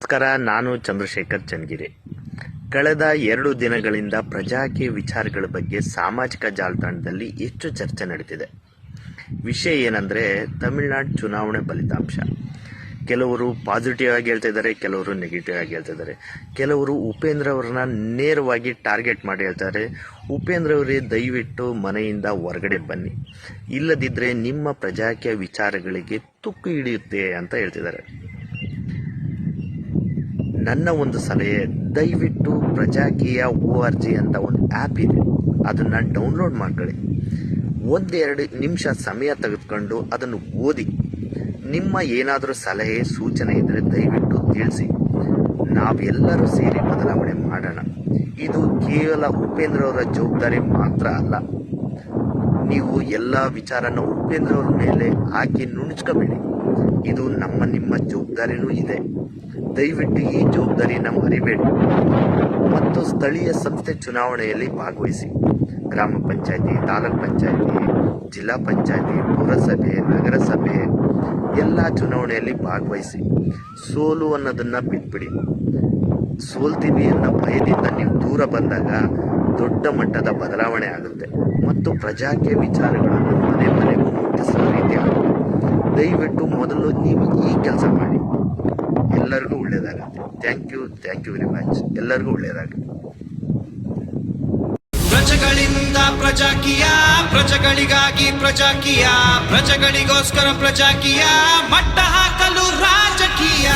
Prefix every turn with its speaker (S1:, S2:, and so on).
S1: ನಮಸ್ಕಾರ, ನಾನು ಚಂದ್ರಶೇಖರ್ ಚನ್ನಗಿರಿ. ಕಳೆದ 2 ದಿನಗಳಿಂದ ಪ್ರಜಾಕೀಯ ವಿಚಾರಗಳ ಬಗ್ಗೆ ಸಾಮಾಜಿಕ ಜಾಲತಾಣದಲ್ಲಿ ಹೆಚ್ಚು ಚರ್ಚೆ ನಡೆದಿದೆ. ವಿಷಯ ಏನಂದರೆ, ತಮಿಳುನಾಡು ಚುನಾವಣೆ ಫಲಿತಾಂಶ. ಕೆಲವರು ಪಾಸಿಟಿವ್ ಆಗಿ ಹೇಳ್ತಾ ಇದ್ದಾರೆ, ಕೆಲವರು ನೆಗೆಟಿವ್ ಆಗಿ ಹೇಳ್ತಾ ಇದ್ದಾರೆ. ಕೆಲವರು ಉಪೇಂದ್ರ ಅವರನ್ನ ನೇರವಾಗಿ ಟಾರ್ಗೆಟ್ ಮಾಡಿ ಹೇಳ್ತಾರೆ, ಉಪೇಂದ್ರ ಅವರೇ ದಯವಿಟ್ಟು ಮನೆಯಿಂದ ಹೊರಗಡೆ ಬನ್ನಿ, ಇಲ್ಲದಿದ್ದರೆ ನಿಮ್ಮ ಪ್ರಜಾಕೀಯ ವಿಚಾರಗಳಿಗೆ ತುಕ್ಕು ಹಿಡಿಯುತ್ತೆ ಅಂತ ಹೇಳ್ತಿದ್ದಾರೆ. ನನ್ನ ಒಂದು ಸಲಹೆ, ದಯವಿಟ್ಟು ಪ್ರಜಾಕೀಯ ORG ಅಂತ ಒಂದು ಆ್ಯಪ್ ಇದೆ, ಅದನ್ನು ಡೌನ್ಲೋಡ್ ಮಾಡ್ಕೊಳ್ಳಿ. 1-2 ನಿಮಿಷ ಸಮಯ ತೆಗೆದುಕೊಂಡು ಅದನ್ನು ಓದಿ. ನಿಮ್ಮ ಏನಾದರೂ ಸಲಹೆ ಸೂಚನೆ ಇದ್ದರೆ ದಯವಿಟ್ಟು ತಿಳಿಸಿ. ನಾವೆಲ್ಲರೂ ಸೇರಿ ಬದಲಾವಣೆ ಮಾಡೋಣ. ಇದು ಕೇವಲ ಉಪೇಂದ್ರ ಅವರ ಜವಾಬ್ದಾರಿ ಮಾತ್ರ ಅಲ್ಲ. ನೀವು ಎಲ್ಲ ವಿಚಾರನ ಉಪೇಂದ್ರ ಅವರ ಮೇಲೆ ಹಾಕಿ ನುಣುಚ್ಕೋಬೇಡಿ. ಇದು ನಿಮ್ಮ ಜವಾಬ್ದಾರಿನೂ ಇದೆ. ದಯವಿಟ್ಟು ಈ ಜವಾಬ್ದಾರಿನ ಮರಿಬೇಡಿ. ಮತ್ತು ಸ್ಥಳೀಯ ಸಂಸ್ಥೆ ಚುನಾವಣೆಯಲ್ಲಿ ಭಾಗವಹಿಸಿ. ಗ್ರಾಮ ಪಂಚಾಯತಿ, ತಾಲೂಕ್ ಪಂಚಾಯತಿ, ಜಿಲ್ಲಾ ಪಂಚಾಯತಿ, ಪುರಸಭೆ, ನಗರಸಭೆ ಎಲ್ಲ ಚುನಾವಣೆಯಲ್ಲಿ ಭಾಗವಹಿಸಿ. ಸೋಲು ಅನ್ನೋದನ್ನು ಬಿಟ್ಬಿಡಿ. ಸೋಲ್ತೀವಿ ಅನ್ನೋ ಭಯದಿಂದ ನೀವು ದೂರ ಬಂದಾಗ ದೊಡ್ಡ ಮಟ್ಟದ ಬದಲಾವಣೆ ಆಗುತ್ತೆ ಮತ್ತು ಪ್ರಜಾಕೀಯ ವಿಚಾರಗಳನ್ನು ಮನೆ ಮನೆಗೂ ಮುಟ್ಟಿಸುವ ರೀತಿ ಆಗುತ್ತೆ. ದಯವಿಟ್ಟು ಮೊದಲು ನೀವು ಈ ಕೆಲಸ ಮಾಡಿ. ಎಲ್ಲರಿಗೂ ಒಳ್ಳೆಯದಾಗುತ್ತೆ. Thank you very much. ಎಲ್ಲರಿಗೂ ಒಳ್ಳೆಯದಾಗುತ್ತೆ.
S2: ಪ್ರಜೆಗಳಿಂದ ಪ್ರಜಾಕೀಯ, ಪ್ರಜೆಗಳಿಗಾಗಿ ಪ್ರಜಾಕೀಯ, ಪ್ರಜೆಗಳಿಗೋಸ್ಕರ ಪ್ರಜಾಕೀಯ, ಮಟ್ಟ ಹಾಕಲು ರಾಜಕೀಯ.